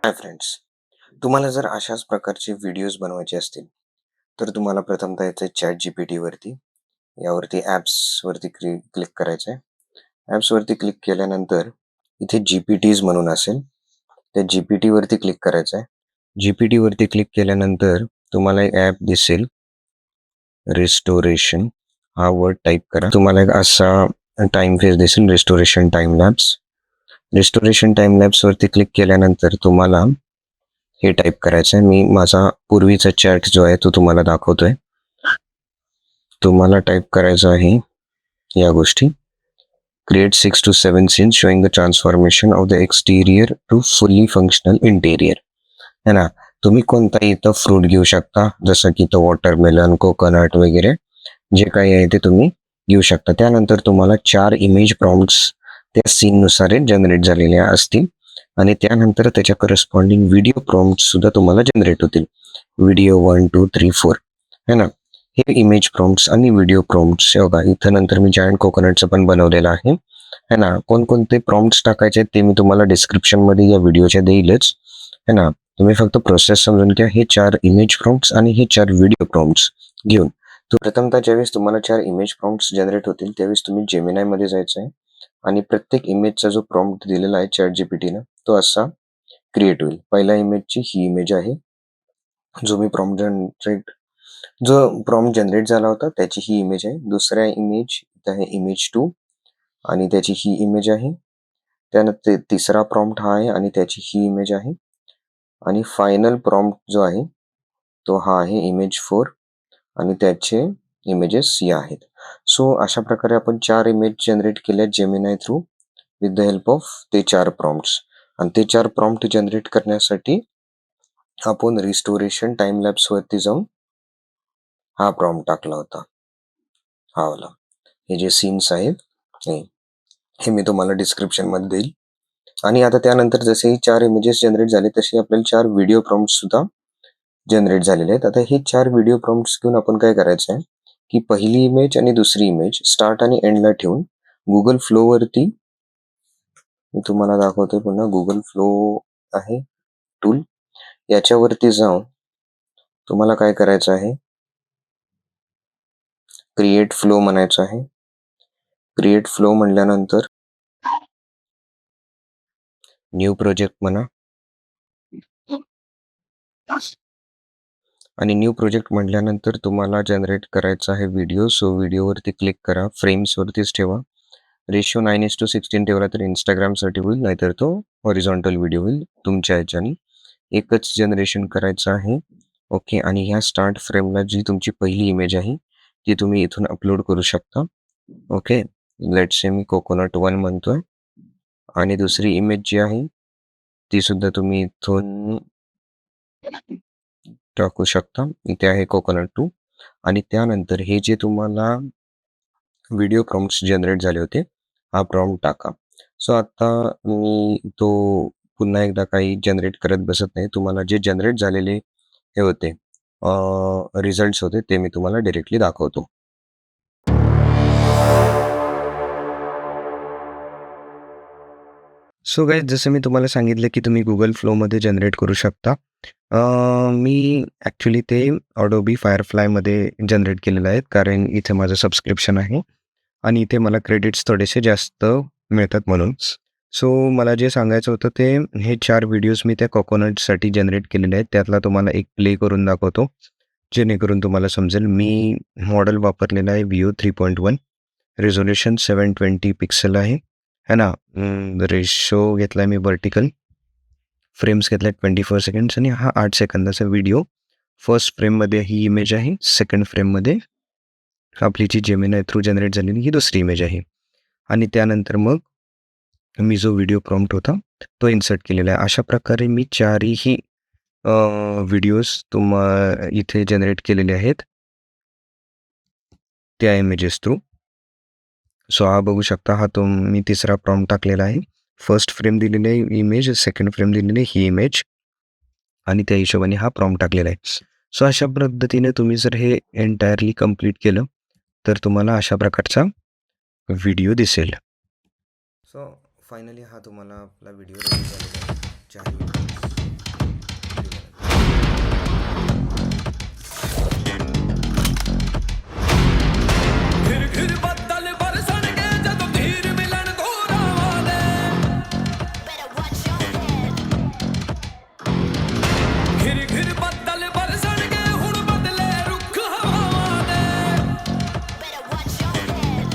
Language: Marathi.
हाय फ्रेंड्स, तुम्हाला जर अशाच प्रकारचे व्हिडिओज बनवायचे असतील तर तुम्हाला प्रथमतः यायचं ChatGPT वरती. यावरती ॲप्सवरती क्लिक करायचं आहे. ॲप्सवरती क्लिक केल्यानंतर इथे GPTs म्हणून असेल, त्या GPT वरती क्लिक करायचं आहे. GPT वरती क्लिक केल्यानंतर तुम्हाला एक ॲप दिसेल, रिस्टोरेशन हा वर्ड टाईप करा. तुम्हाला एक असा टाइम फेज दिसेल, restoration time labs. Restoration time लॅब्सवरती क्लिक केल्यानंतर तुम्हाला हे टाईप करायचं आहे. मी माझा पूर्वीचा चॅट जो आहे तो तुम्हाला दाखवतोय. तुम्हाला टाईप करायचं आहे या गोष्टी. Create 6 to 7 scenes showing the transformation of the exterior to fully functional interior. है ना. तुम्ही कोणताही इथं फ्रूट घेऊ शकता, जसं की तो वॉटरमेलन, कोकोनट वगैरे जे काही आहे ते तुम्ही घेऊ शकता. त्यानंतर तुम्हाला 4 इमेज प्रॉम्प्ट्स त्या सीननुसार जनरेट झालेल्या असतील आणि त्यानंतर त्याच्या करस्पॉन्डिंग व्हिडिओ प्रॉम्प्ट्स सुद्धा तुम्हाला जनरेट होतील. व्हिडिओ 1, 2, 3, 4 है ना. हे इमेज प्रॉम्प्ट्स आणि व्हिडिओ प्रॉम्प्ट्स बघा. इथं नंतर मी जायंट कोकोनटचं पण बनवलेलं आहे है ना. कोणकोणते प्रॉम्प्ट्स टाकायचे ते मी तुम्हाला डिस्क्रिप्शनमध्ये या व्हिडिओच्या देईलच है ना. तुम्ही फक्त प्रोसेस समजून घ्या. हे 4 इमेज प्रॉम्प्ट्स आणि हे 4 व्हिडिओ प्रॉम्प्ट्स घेऊन प्रथमतः ज्यावेळेस तुम्हाला 4 इमेज प्रॉम्प्ट्स जनरेट होतील त्यावेळेस तुम्ही जेमिनायमध्ये जायचं आहे आणि प्रत्येक इमेजचा जो प्रॉम्प्ट दिलेला आहे ChatGPTनं तो असा क्रिएट होईल. पहिल्या इमेजची ही इमेज आहे, जो प्रॉम्प्ट जनरेट झाला होता त्याची ही इमेज आहे. दुसऱ्या इमेज आहे इमेज 2 आणि त्याची ही इमेज आहे. त्यानंतर तिसरा प्रॉम्प्ट हा आहे आणि त्याची ही इमेज आहे आणि फायनल प्रॉम्प्ट जो आहे तो हा आहे इमेज 4 आणि त्याचे इमेजेस या आहेत. सो अशा प्रकारे आपण 4 इमेज जनरेट केल्या Gemini through with the help of ते 4 प्रॉम्प्ट्स. आणि ते 4 प्रॉम्प्ट जनरेट करण्यासाठी आपण रिस्टोरेशन टाइम लॅब्स वरती जाऊन हा प्रॉम्प्ट टाकला होता. हा वाला. हे जे सीन्स आहेत हे मी तुम्हाला डिस्क्रिप्शन मध्ये देईल. आणि आता त्यानंतर जसे 4 इमेजेस जनरेट झाले तसे आपल्याला 4 व्हिडिओ प्रॉम्प्ट्स सुद्धा जनरेट झालेले आहेत. आता हे 4 व्हिडिओ प्रॉम्प्ट्स घेऊन आपण काय करायचं आहे की पहिली इमेज आणि दुसरी इमेज स्टार्ट आणि एंडला ठेवून गुगल फ्लो वरती मी तुम्हाला दाखवतोय पुन्हा. गुगल फ्लो आहे टूल, याच्यावरती जाऊन तुम्हाला काय करायचं आहे, क्रिएट फ्लो म्हणायचं आहे. क्रिएट फ्लो म्हणल्यानंतर न्यू प्रोजेक्ट म्हणा आणि न्यू प्रोजेक्ट म्हटल्यानंतर तुम्हाला जनरेट करायचा आहे व्हिडिओ. सो व्हिडिओवरती क्लिक करा. फ्रेम्सवरतीच ठेवा. रेशो 9:16 ठेवला तर इंस्टाग्रामसाठी होईल, नाहीतर तो हॉरिझॉन्टल व्हिडिओ होईल तुमच्या ह्याच्याने. एकच जनरेशन करायचं आहे. ओके. आणि ह्या स्टार्ट फ्रेमला जी तुमची पहिली इमेज आहे ती तुम्ही इथून अपलोड करू शकता. Okay. Let's say me coconut 1 म्हणतोय आणि दुसरी इमेज जी आहे ती सुद्धा तुम्ही इथून टाकू शकता. इथे आहे कोकोनट 2 आणि त्यानंतर हे जे तुम्हाला व्हिडिओ प्रॉम्प्ट्स जनरेट झाले होते हा प्रॉम्प्ट टाका. सो आता मी तो पुन्हा एकदा काही जनरेट करत बसत नाही. तुम्हाला जे जनरेट झालेले हे होते रिझल्ट्स होते ते मी तुम्हाला डायरेक्टली दाखवतो. सो गाईज, जसं मी तुम्हाला सांगितलं की तुम्ही गुगल फ्लोमध्ये जनरेट करू शकता. मी ॲक्च्युली ते Adobe Fireflyमध्ये जनरेट केलेलं आहे, कारण इथे माझं सबस्क्रिप्शन आहे आणि इथे मला क्रेडिट्स थोडेसे जास्त मिळतात म्हणून. सो मला जे सांगायचं होतं ते हे 4 व्हिडिओज मी त्या कोकोनटसाठी जनरेट केलेले आहेत. त्यातला तुम्हाला एक प्ले करून दाखवतो, जेणेकरून तुम्हाला समजेल. मी मॉडेल वापरलेला आहे Veo 3.1, रिझोल्युशन 720 पिक्सेल आहे है ना. रेशो घेतला आहे मी व्हर्टिकल. फ्रेम्स घेतल्या 24 सेकंड्स आणि हा 8 सेकंदाचा व्हिडिओ. फर्स्ट फ्रेममध्ये ही इमेज आहे, सेकंड फ्रेममध्ये आपली जी जेमिनाय थ्रू जनरेट झालेली ही दुसरी इमेज आहे. आणि त्यानंतर मग मी जो व्हिडिओ प्रॉम्प्ट होता तो इन्सर्ट केलेला आहे. अशा प्रकारे मी 4ही व्हिडिओज इथे जनरेट केलेले आहेत त्या इमेजेस थ्रू. सो हा बघू शकता, हा मी तिसरा प्रॉम्प्ट टाकलेला आहे. फर्स्ट फ्रेम दिलेली आहे इमेज, सेकंड फ्रेम दिलेली आहे ही इमेज आणि त्या हिशोबाने हा प्रॉम्प्ट टाकलेला आहे. सो अशा पद्धतीने तुम्ही जर हे एंटायरली कंप्लीट केलं तर तुम्हाला अशा प्रकारचा व्हिडिओ दिसेल. सो फायनली हा तुम्हाला आपला व्हिडिओ रेडी झालेला आहे.